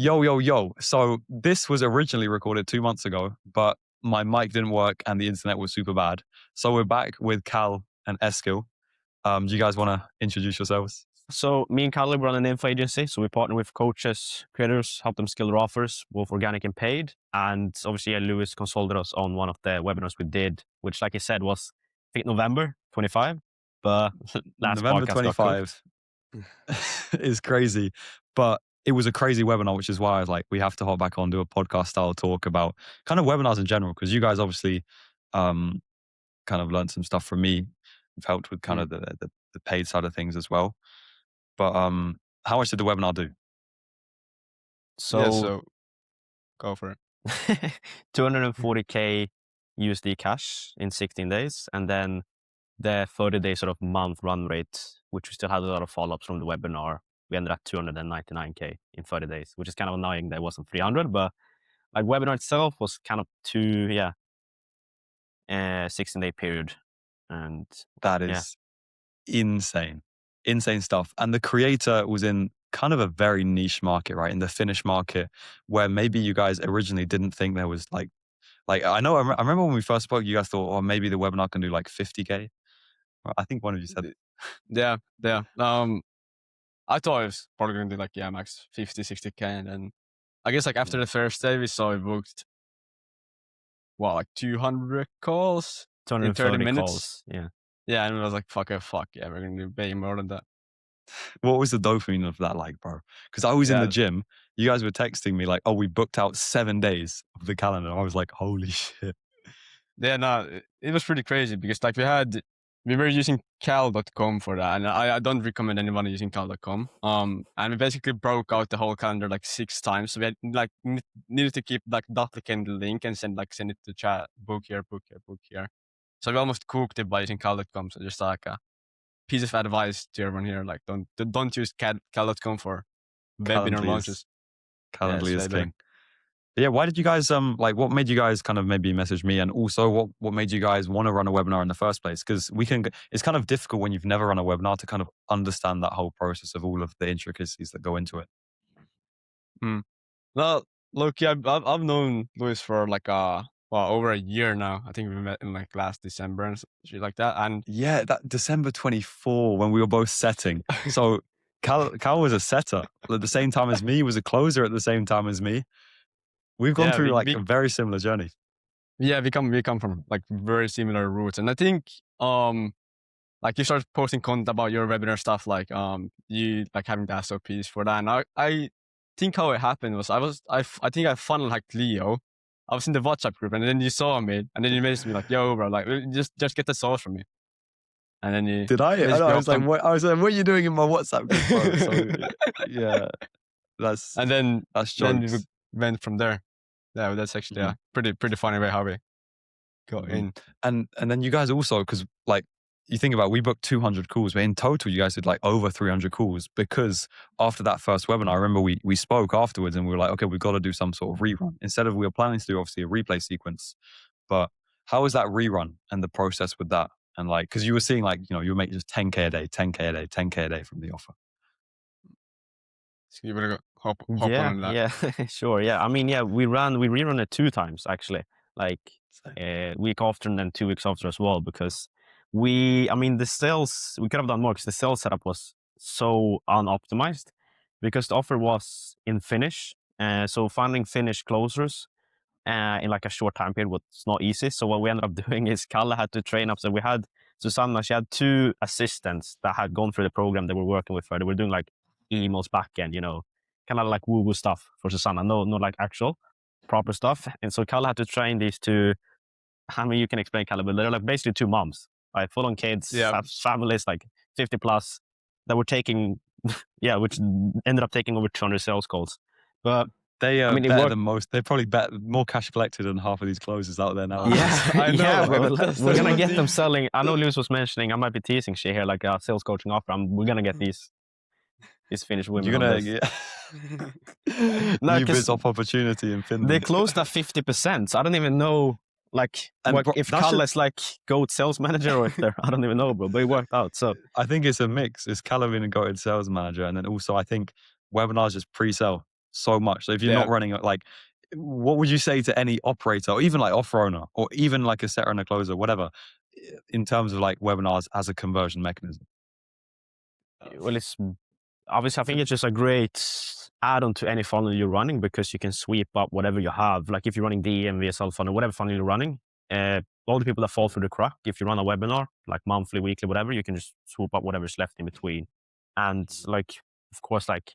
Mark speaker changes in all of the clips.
Speaker 1: Yo. So this was originally recorded 2 months ago, but my mic didn't work and the internet was super bad. So we're back with Cal and Eskil. Do you guys want to introduce yourselves?
Speaker 2: So me and Kalle run an info agency. So we partner with coaches, creators, help them scale their offers, both organic and paid. And obviously, Lewis consulted us on one of the webinars we did, which, like I said, was I think November 25. But last
Speaker 1: November
Speaker 2: podcast got cooked.
Speaker 1: 25 is crazy, but it was a crazy webinar, which is why I was like, we have to hop back on, do a podcast style talk about kind of webinars in general, because you guys obviously kind of learned some stuff from me. You've helped with kind of the paid side of things as well. But how much did the webinar do?
Speaker 3: So go for it.
Speaker 2: 240K USD cash in 16 days. And then the 30-day sort of month run rate, which we still had a lot of follow-ups from the webinar, we ended at 299K in 30 days, which is kind of annoying that it wasn't 300, but like webinar itself was kind of 16-day period. And
Speaker 1: that is insane stuff. And the creator was in kind of a very niche market, right? In the Finnish market, where maybe you guys originally didn't think there was like I know, I remember when we first spoke, you guys thought, oh, maybe the webinar can do like 50K. I think one of you said it.
Speaker 3: Yeah. I thought it was probably going to do like, max 50, 60K. And then I guess like after the first day, we saw it booked, like 200 calls?
Speaker 2: 230
Speaker 3: minutes?
Speaker 2: calls, yeah.
Speaker 3: Yeah, and I was like, fuck, yeah, we're going to do way more than that.
Speaker 1: What was the dopamine of that like, bro? Because I was in the gym. You guys were texting me like, oh, we booked out 7 days of the calendar. I was like, holy shit.
Speaker 3: Yeah, no, it was pretty crazy because like we were using cal.com for that, and I don't recommend anyone using cal.com. And we basically broke out the whole calendar like 6 times. So we had like needed to keep like duplicating the link and send it to chat, book here. So we almost cooked it by using cal.com. So just like a piece of advice to everyone here, like don't use cal.com for webinar launches.
Speaker 1: Calendly is king. Yeah, why did you guys what made you guys kind of maybe message me, and also what made you guys want to run a webinar in the first place? Because it's kind of difficult when you've never run a webinar to kind of understand that whole process of all of the intricacies that go into it.
Speaker 3: Well, look, I've known Lewis for like over a year now. I think we met in like last December and shit like that. And
Speaker 1: yeah, that December 24 when we were both setting. So Cal was a setter at the same time as me. He was a closer at the same time as me. We've gone through a very similar journey.
Speaker 3: Yeah, we come from like very similar roots, and I think like you started posting content about your webinar stuff, like you like having the SOPs for that. And I think how it happened was I think I funneled like Leo. I was in the WhatsApp group, and then you saw me, and then you messaged me like, "Yo, bro, like just get the source from me." And then you
Speaker 1: did I? I was like, what are you doing in my WhatsApp group, bro? So, yeah, that's
Speaker 3: then we went from there. Yeah, that's actually a pretty funny way how we got in.
Speaker 1: And then you guys also, because like you think about it, we booked 200 calls, but in total you guys did like over 300 calls, because after that first webinar, I remember we spoke afterwards and we were like, okay, we've got to do some sort of rerun. Instead of, we were planning to do obviously a replay sequence, but how was that rerun and the process with that? And like, because you were seeing like, you make just 10K a day, 10K a day, 10K a day from the offer.
Speaker 3: So you better hop on that.
Speaker 2: Yeah, sure. Yeah, I mean, we rerun it 2 times actually, like week after and then 2 weeks after as well, because the sales, we could have done more because the sales setup was so unoptimized, because the offer was in Finnish. So finding Finnish closers in like a short time period was not easy. So what we ended up doing is Kalle had to train up. So we had Susanna, she had 2 assistants that had gone through the program that were working with her. They were doing like emails backend, kind of like woo-woo stuff for Susanna, no like actual proper stuff. And so Kalle had to train these 2, you can explain Kalle, but they're like basically 2 moms, right? Full on kids, have families like 50 plus that were taking, which ended up taking over 200 sales calls. But
Speaker 1: they better than most. They probably bet more cash collected than half of these closers out there now.
Speaker 2: Yeah, I know. We're gonna get them selling. I know Lewis was mentioning, I might be teasing shit here, like a sales coaching offer. We're gonna get these Finnish women.
Speaker 1: You're gonna get new biz opportunity in Finland.
Speaker 2: They closed at 50%. So I don't even know, like, if Kalle is like GOAT sales manager or if they're, I don't even know, bro. But it worked out. So
Speaker 1: I think it's a mix. It's Kalle being a GOAT sales manager, and then also I think webinars just pre-sell. so much. So if you're
Speaker 3: Yeah.
Speaker 1: not running like, what would you say to any operator or even like offer owner or even like a setter and a closer, whatever, in terms of like webinars as a conversion mechanism?
Speaker 2: Well, it's obviously, I think it's just a great add-on to any funnel you're running because you can sweep up whatever you have. Like if you're running DM, VSL funnel, whatever funnel you're running, all the people that fall through the crack, if you run a webinar, like monthly, weekly, whatever, you can just swoop up whatever's left in between. And like, of course, like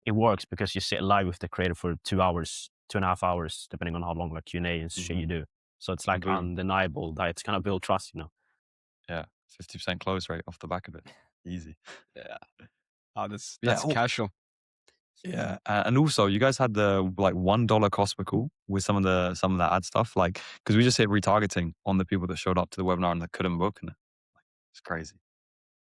Speaker 2: it works because you sit live with the creator for 2 hours, 2.5 hours, depending on how long like Q&A and shit you do. So it's like
Speaker 1: Completely.
Speaker 2: undeniable that it's gonna build trust, you know.
Speaker 1: Yeah, 50% close rate off the back of it. Easy.
Speaker 3: Yeah. Oh, that's
Speaker 1: Yeah,
Speaker 3: casual.
Speaker 1: Yeah, and also you guys had the like $1 cost per call with some of that ad stuff, like because we just hit retargeting on the people that showed up to the webinar and that couldn't book, and it's crazy.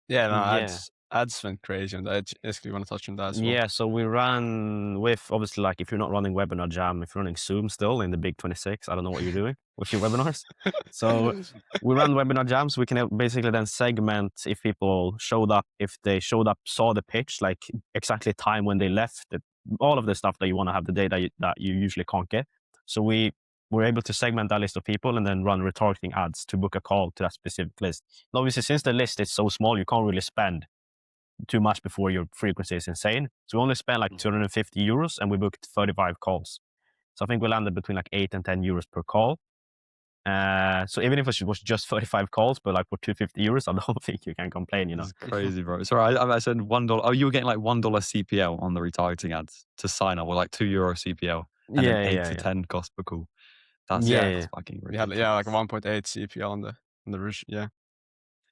Speaker 3: Yeah, no,
Speaker 2: Yeah.
Speaker 3: ads went crazy on that. I basically want to touch on that as well.
Speaker 2: Yeah, so we ran with, obviously, like if you're not running Webinar Jam, if you're running Zoom still in the big 26, I don't know what you're doing with your webinars. So we run Webinar Jams. We can basically then segment if people showed up, if they showed up, saw the pitch, like exactly time when they left, all of the stuff that you want to have the data that you usually can't get. So we were able to segment that list of people and then run retargeting ads to book a call to that specific list. And obviously, since the list is so small, you can't really spend too much before your frequency is insane. So we only spent like 250 euros and we booked 35 calls. So I think we landed between like 8 and 10 euros per call. So even if it was just 35 calls, but like for 250 euros, I don't think you can complain, you know.
Speaker 1: It's crazy, bro. Sorry, I said $1. Oh, you were getting like $1 CPL on the retargeting ads to sign up, or like €2 CPL, and then 8 to 10 cost per call. That's fucking
Speaker 3: We had
Speaker 1: ridiculous.
Speaker 3: like 1.8 CPL on the yeah.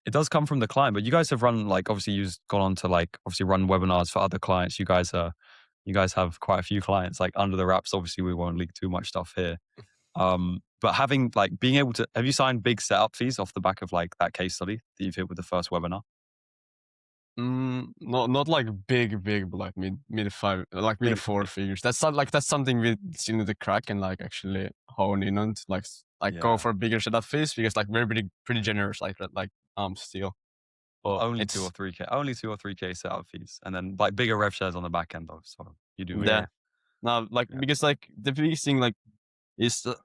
Speaker 1: It does come from the client, but you guys have run like obviously you've gone on to like obviously run webinars for other clients. You guys have quite a few clients like under the wraps. Obviously, we won't leak too much stuff here. But having like being able to, have you signed big setup fees off the back of like that case study that you've hit with the first webinar?
Speaker 3: Not like big, but like mid five, like mid four figures. That's something we've seen in the crack and like actually hone in on to like go for bigger setup fees because like we're pretty generous like still. But
Speaker 1: only 2 or 3K, only 2 or 3K setup fees, and then like bigger rev shares on the back end though. So you do.
Speaker 3: Yeah. Now because like the biggest thing like is that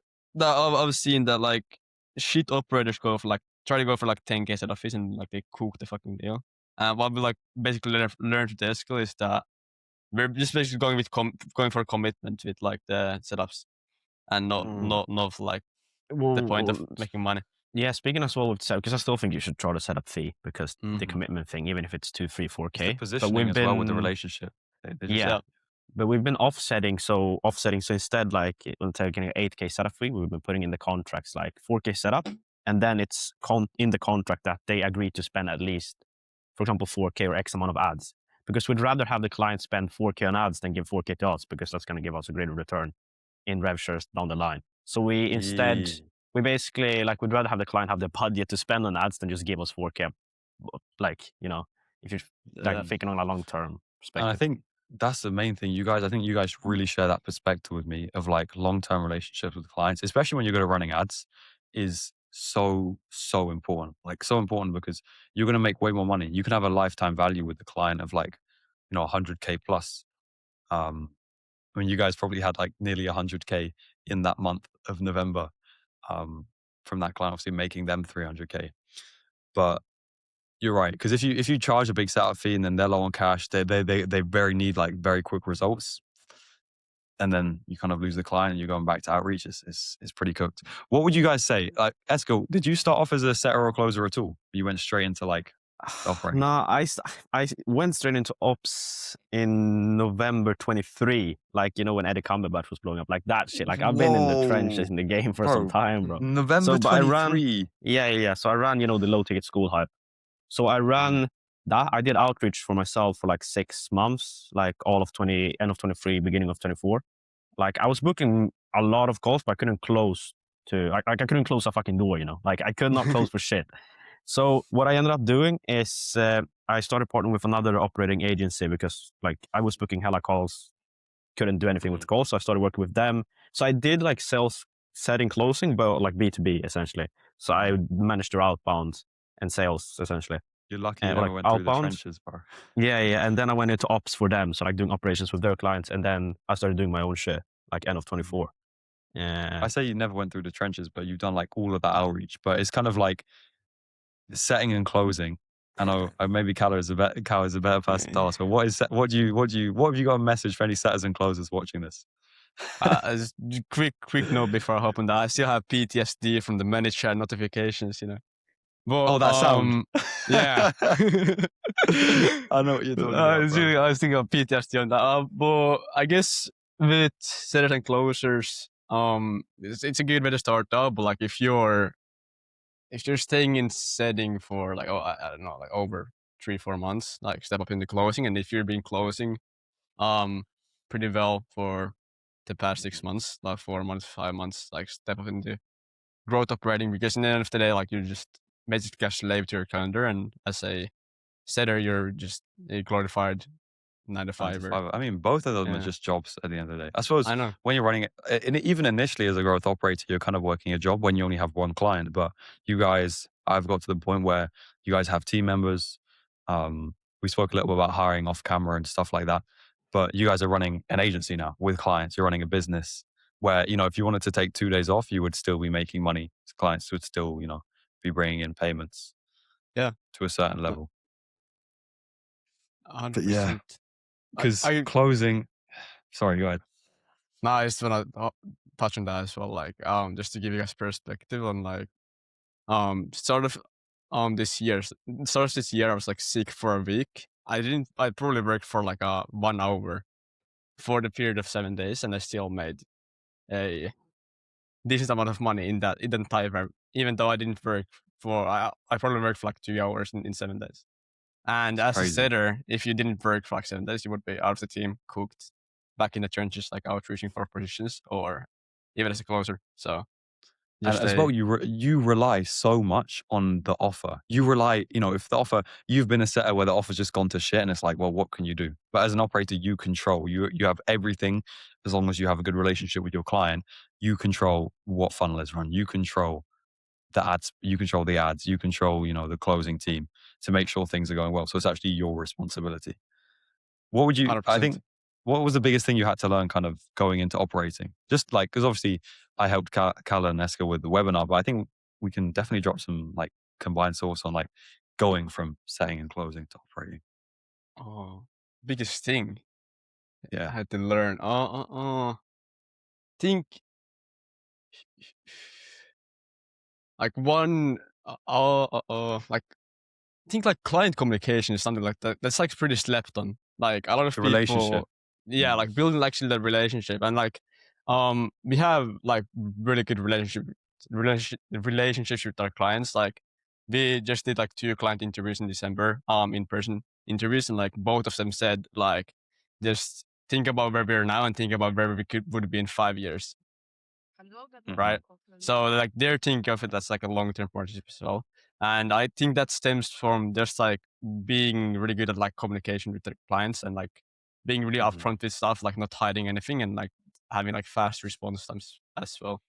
Speaker 3: I've seen that like shit operators try to go for like 10K setup fees and like they cook the fucking deal. And what we like basically learn to Desco is that we're just basically going for a commitment with like the setups and not like the point of making money.
Speaker 2: Yeah, speaking as well with setup, because I still think you should try the setup fee because the commitment thing, even if it's 2, 3, 4K.
Speaker 1: It's the positioning as well with the relationship.
Speaker 2: But we've been offsetting. So instead, like when taking an 8K setup fee, we've been putting in the contracts like 4K setup, and then it's in the contract that they agree to spend at least, for example, 4K or X amount of ads. Because we'd rather have the client spend 4K on ads than give 4K to us because that's going to give us a greater return in rev shares down the line. So we instead, we basically like we'd rather have the client have the budget to spend on ads than just give us 4K. Like, you know, if you're like thinking on a long-term perspective.
Speaker 1: And I think that's the main thing. I think you guys really share that perspective with me of like long-term relationships with clients, especially when you're good at running ads, is so important. Like so important because you're going to make way more money. You can have a lifetime value with the client of like, 100K plus. I mean, you guys probably had like nearly 100K in that month of November from that client, obviously making them 300K. But you're right, because if you charge a big setup fee and then they're low on cash, they very need like very quick results, and then you kind of lose the client and you're going back to outreach. It's pretty cooked. What would you guys say? Like, Esko, did you start off as a setter or closer at all? You went straight into like operating?
Speaker 2: No, I went straight into ops in November 23. Like, when Eddie Cumberbatch was blowing up, like that shit. Like I've been in the trenches in the game for some time, bro.
Speaker 1: November 23.
Speaker 2: Yeah. So I ran, the low ticket school hype. So I ran that. I did outreach for myself for like 6 months, like all of end of 23, beginning of 24. Like I was booking a lot of calls, but I couldn't close I couldn't close a fucking door, Like I could not close for shit. So what I ended up doing is I started partnering with another operating agency because like I was booking hella calls, couldn't do anything with the calls. So I started working with them. So I did like sales setting closing, but like B2B essentially. So I managed their outbound and sales essentially.
Speaker 1: You're lucky you
Speaker 2: or
Speaker 1: never
Speaker 2: like
Speaker 1: went through the
Speaker 2: outbound.
Speaker 1: trenches, bro.
Speaker 2: Yeah. And then I went into ops for them, so like doing operations with their clients, and then I started doing my own shit like end of 24. Yeah.
Speaker 1: I say you never went through the trenches, but you've done like all of that outreach. But it's kind of like setting and closing. I know maybe Cal is a better person to ask. But what have you got a message for any setters and closers watching this?
Speaker 3: As quick note before I hop on that, I still have PTSD from the many chat notifications, you know. But,
Speaker 1: Oh, that sound.
Speaker 3: Yeah.
Speaker 1: I know what you're talking about, bro.
Speaker 3: I was thinking of PTSD on that. But I guess with setters and closers, it's a good way to start out. But like if you're staying in setting for like I don't know, like over 3-4 months, like step up into closing, and if you've been closing pretty well for the past 6 months, like 4 months, 5 months, like step up into growth operating, because in the end of the day, like you're just basically a slave to your calendar, and as a setter, you're just a glorified 9 to 5.
Speaker 1: I mean, both of them are
Speaker 3: Yeah.
Speaker 1: just jobs at the end of the day. I suppose
Speaker 3: I know.
Speaker 1: when you're running it, even initially as a growth operator, you're kind of working a job when you only have one client. But you guys, I've got to the point where you guys have team members. We spoke a little bit about hiring off camera and stuff like that. But you guys are running an agency now with clients. You're running a business where, you know, if you wanted to take 2 days off, you would still be making money. Clients would still, you know, be bringing in payments.
Speaker 3: Yeah.
Speaker 1: To a certain level.
Speaker 3: 100%.
Speaker 1: Yeah. Because
Speaker 3: I-
Speaker 1: closing, sorry, go ahead.
Speaker 3: No, I just want to touch on that as well. Like, just to give you guys perspective on like, start of this year, I was like sick for a week. I probably worked for like 1 hour for the period of 7 days, and I still made a decent amount of money in the entire, even though I didn't work for, I probably worked for like 2 hours in 7 days. And as
Speaker 1: crazy.
Speaker 3: a setter, if you didn't work for like 7 days, you would be out of the team, cooked, back in the trenches, like outreaching for positions, or even as a closer. So,
Speaker 1: And
Speaker 3: just
Speaker 1: as well, you rely so much on the offer. You rely, you know, if the offer, you've been a setter where the offer's just gone to shit, and it's like, well, what can you do? But as an operator, you control. You have everything. As long as you have a good relationship with your client, you control what funnel is run. You control the ads. You control the ads. You control, you know, the closing team to make sure things are going well. So it's actually your responsibility. What would you?
Speaker 3: 100%.
Speaker 1: I think. What was the biggest thing you had to learn kind of going into operating? Just like, because obviously I helped Cal and Eska with the webinar, but I think we can definitely drop some like combined source on like going from setting and closing to operating.
Speaker 3: Biggest thing I
Speaker 1: Yeah.
Speaker 3: had to learn. Think like one, like think like client communication is something like that. That's like pretty slept on. Like a lot of
Speaker 1: The
Speaker 3: people,
Speaker 1: relationship.
Speaker 3: yeah, like building actually the relationship, and like, we have like really good relationships with our clients. Like we just did like 2 client interviews in December, in-person interviews, and like both of them said like, just think about where we are now and think about where we would be in 5 years. Right. So like they're thinking of it as like a long-term partnership as well. And I think that stems from just like being really good at like communication with their clients, and like being really upfront with stuff, like not hiding anything, and like having like fast response times as well.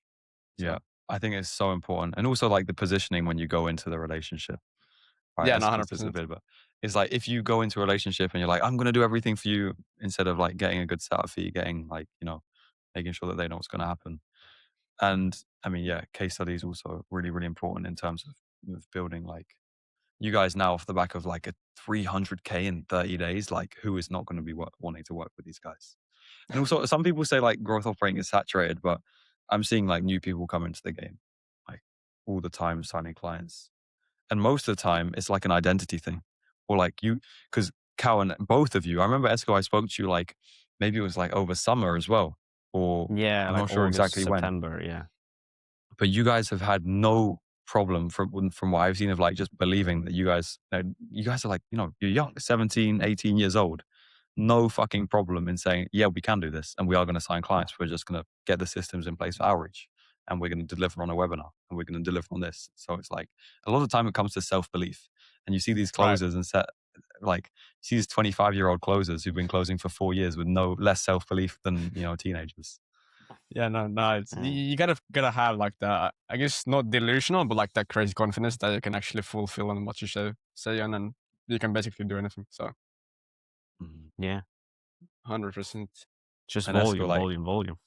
Speaker 1: Yeah. I think it's so important. And also like the positioning when you go into the relationship. Right?
Speaker 3: Yeah, no,
Speaker 1: That's
Speaker 3: 100%.
Speaker 1: a bit, but it's like if you go into a relationship and you're like, I'm going to do everything for you, instead of like getting a good setup fee, getting like, you know, making sure that they know what's going to happen. And I mean, yeah, case study is also really, really important in terms of building like you guys now off the back of like a 300K in 30 days, like who is not going to be wanting to work with these guys? And also some people say like growth operating is saturated, but I'm seeing like new people come into the game like all the time signing clients. And most of the time it's like an identity thing, or like because Cal and both of you, I remember Esco, I spoke to you like maybe it was like over summer as well, or
Speaker 2: Yeah,
Speaker 1: I'm
Speaker 2: like
Speaker 1: not sure
Speaker 2: August,
Speaker 1: exactly when.
Speaker 2: September, yeah.
Speaker 1: But you guys have had no problem from what I've seen of like just believing that you guys are like, you know, you're young, 17, 18 years old. No fucking problem in saying, yeah, we can do this and we are going to sign clients. We're just going to get the systems in place for outreach, and we're going to deliver on a webinar, and we're going to deliver on this. So it's like a lot of the time it comes to self-belief, and you see these closers and you see these 25-year-old closers who've been closing for 4 years with no less self-belief than, you know, teenagers.
Speaker 3: Yeah, no, it's
Speaker 2: Yeah.
Speaker 3: you gotta have like the, I guess not delusional, but like that crazy confidence that you can actually fulfill on what you say, and then you can basically do anything. So
Speaker 2: Yeah,
Speaker 3: 100%.
Speaker 2: just
Speaker 1: And that's for,
Speaker 2: volume,
Speaker 1: like,
Speaker 2: volume, volume.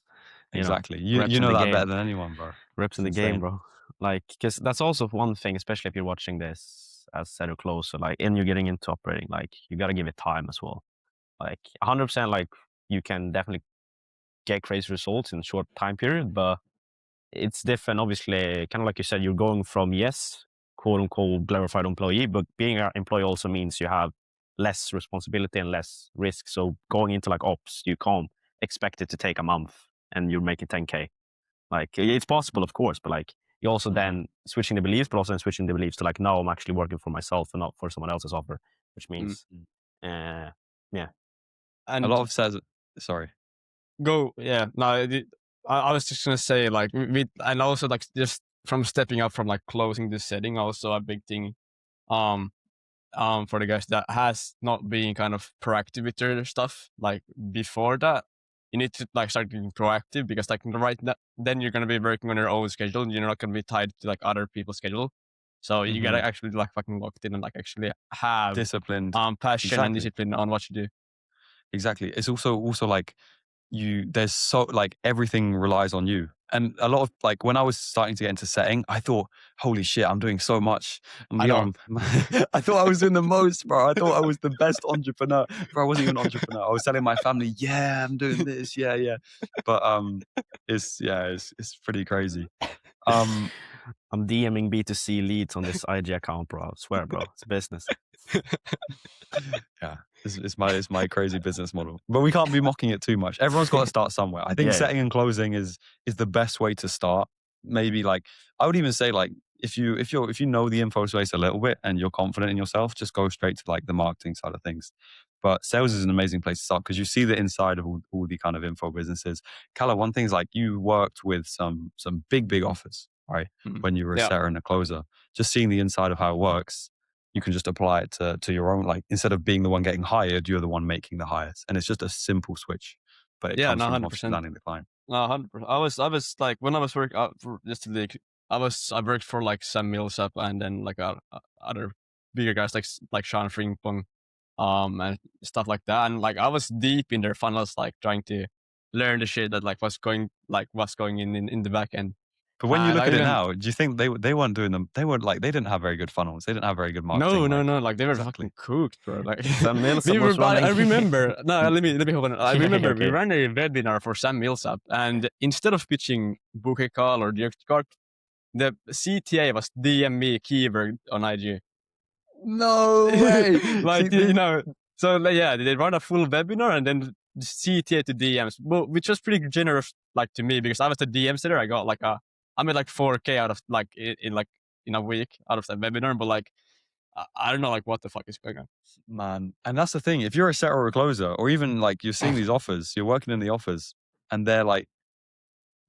Speaker 2: You know,
Speaker 1: exactly. You
Speaker 2: reps in
Speaker 1: know
Speaker 2: the
Speaker 1: that
Speaker 2: game.
Speaker 1: better than anyone, bro.
Speaker 2: Reps in the
Speaker 1: It's
Speaker 2: game,
Speaker 1: insane.
Speaker 2: bro. Like, because that's also one thing, especially if you're watching this as Zero Closer, like, and you're getting into operating, like, you got to give it time as well. Like, 100%, like, you can definitely get crazy results in a short time period, but it's different, obviously. Kind of like you said, you're going from, yes, quote unquote, glorified employee, but being an employee also means you have less responsibility and less risk. So going into like ops, you can't expect it to take a month and you're making 10K. Like, it's possible, of course, but like, you also then switching the beliefs, but also then switching the beliefs to like, no, I'm actually working for myself and not for someone else's offer, which means, yeah.
Speaker 1: A
Speaker 3: And
Speaker 1: lot of says, sorry.
Speaker 3: go, yeah. No, I was just gonna say like and also like just from stepping up from like closing the setting, also a big thing. For the guys that has not been kind of proactive with their stuff like before that, you need to like start being proactive, because like then you're gonna be working on your own schedule and you're not gonna be tied to like other people's schedule. So you gotta actually like fucking locked in and like actually have
Speaker 1: Disciplined.
Speaker 3: passion and
Speaker 1: Exactly.
Speaker 3: discipline on what you do.
Speaker 1: Exactly. It's also like there's so like everything relies on you. And a lot of like when I was starting to get into setting, I thought, holy shit, I'm doing so much.
Speaker 3: I know.
Speaker 1: I thought I was doing the most, bro. I thought I was the best entrepreneur. Bro, I wasn't even an entrepreneur. I was telling my family, yeah, I'm doing this. Yeah. But it's pretty crazy.
Speaker 2: I'm DMing B2C leads on this IG account, bro. I swear, bro. It's business.
Speaker 1: Yeah. It's my crazy business model, but we can't be mocking it too much. Everyone's got to start somewhere. I think
Speaker 2: Yeah,
Speaker 1: setting and closing is the best way to start. Maybe like I would even say like if you know the info space a little bit and you're confident in yourself, just go straight to like the marketing side of things. But sales is an amazing place to start because you see the inside of all the kind of info businesses. Calla, one thing is like you worked with some big offers, right? When you were a
Speaker 3: Yeah.
Speaker 1: setter and a closer, just seeing the inside of how it works. You can just apply it to your own, like instead of being the one getting hired, you're the one making the hires. And it's just a simple switch, but it
Speaker 3: Yeah,
Speaker 1: comes
Speaker 3: no,
Speaker 1: from obviously
Speaker 3: 100%.
Speaker 1: landing the client.
Speaker 3: No, 100%. I was like when I was working for just like I worked for like Sam Millsap and then like other bigger guys like Sean Frimpong, and stuff like that. And like I was deep in their funnels, like trying to learn the shit that like what's going in the back end.
Speaker 1: But when you look
Speaker 3: I
Speaker 1: at it
Speaker 3: even-
Speaker 1: now, do you think they weren't doing them? They weren't like, they didn't have very good funnels. They didn't have very good marketing.
Speaker 3: No, like they were
Speaker 1: Exactly.
Speaker 3: fucking cooked, bro. Like
Speaker 2: Sam Millsap
Speaker 3: we
Speaker 2: was
Speaker 3: were, I
Speaker 2: running-
Speaker 3: remember. No, let me hold on. I
Speaker 2: Yeah,
Speaker 3: remember
Speaker 2: okay.
Speaker 3: we ran a webinar for Sam Millsap, and instead of pitching Bouquet Call or Direct Card, the CTA was DM me keyword on IG.
Speaker 1: No way.
Speaker 3: Like
Speaker 1: See,
Speaker 3: you know, so like, yeah, they run a full webinar and then CTA to DMs, well, which was pretty generous, like to me, because I was the DM setter. I got like I made like 4K out of like in a week out of that webinar, but like I don't know like what the fuck is going on.
Speaker 1: man. And that's the thing. If you're a setter or a closer, or even like you're seeing these offers, you're working in the offers, and they're like,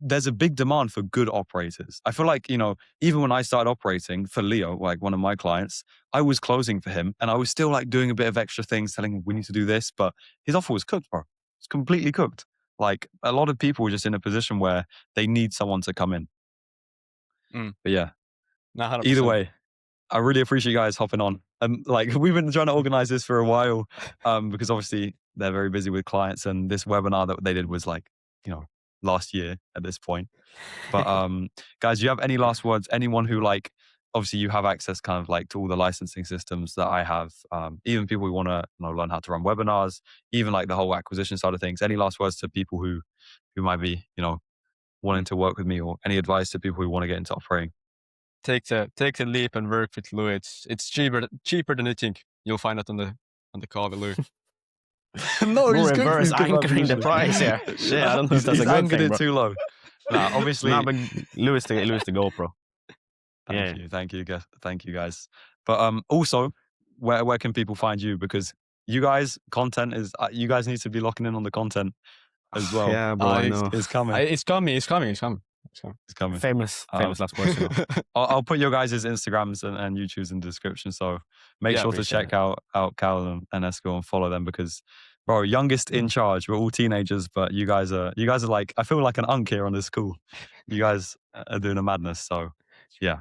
Speaker 1: there's a big demand for good operators. I feel like, even when I started operating for Leo, like one of my clients, I was closing for him and I was still like doing a bit of extra things, telling him we need to do this, but his offer was cooked, bro. It's completely cooked. Like a lot of people were just in a position where they need someone to come in. But yeah,
Speaker 3: No, 100%.
Speaker 1: either way, I really appreciate you guys hopping on. Like we've been trying to organize this for a while, because obviously they're very busy with clients, and this webinar that they did was like, last year at this point. But guys, do you have any last words? Anyone who like, obviously you have access kind of like to all the licensing systems that I have, even people who want to learn how to run webinars, even like the whole acquisition side of things. Any last words to people who might be, wanting to work with me, or any advice to people who want to get into operating?
Speaker 3: Take the leap and work with Lou. It's cheaper than you think. You'll find it on the call with Lou.
Speaker 1: No,
Speaker 2: We're
Speaker 1: he's good for
Speaker 2: reverse
Speaker 1: his good
Speaker 2: anchoring the
Speaker 1: vibration.
Speaker 2: price here. Shit, I don't know if that's a
Speaker 1: He's
Speaker 2: good
Speaker 1: anchored
Speaker 2: thing,
Speaker 1: it
Speaker 2: bro.
Speaker 1: too low. Nah, obviously.
Speaker 2: Nah, but Lewis the GoPro.
Speaker 1: Thank you guys. But also, where can people find you? Because you guys, content is, you guys need to be locking in on the content as well.
Speaker 2: Yeah, bro, I know.
Speaker 1: It's coming.
Speaker 3: It's coming.
Speaker 1: It's coming.
Speaker 2: Famous last words.
Speaker 1: I'll put your guys' Instagrams and YouTubes in the description. So make
Speaker 3: Yeah,
Speaker 1: sure to
Speaker 2: appreciate
Speaker 1: check out Cal and Esco and follow them, because Bro, youngest in charge. We're all teenagers, but you guys are like, I feel like an unk here on this school. You guys are doing a madness. So yeah,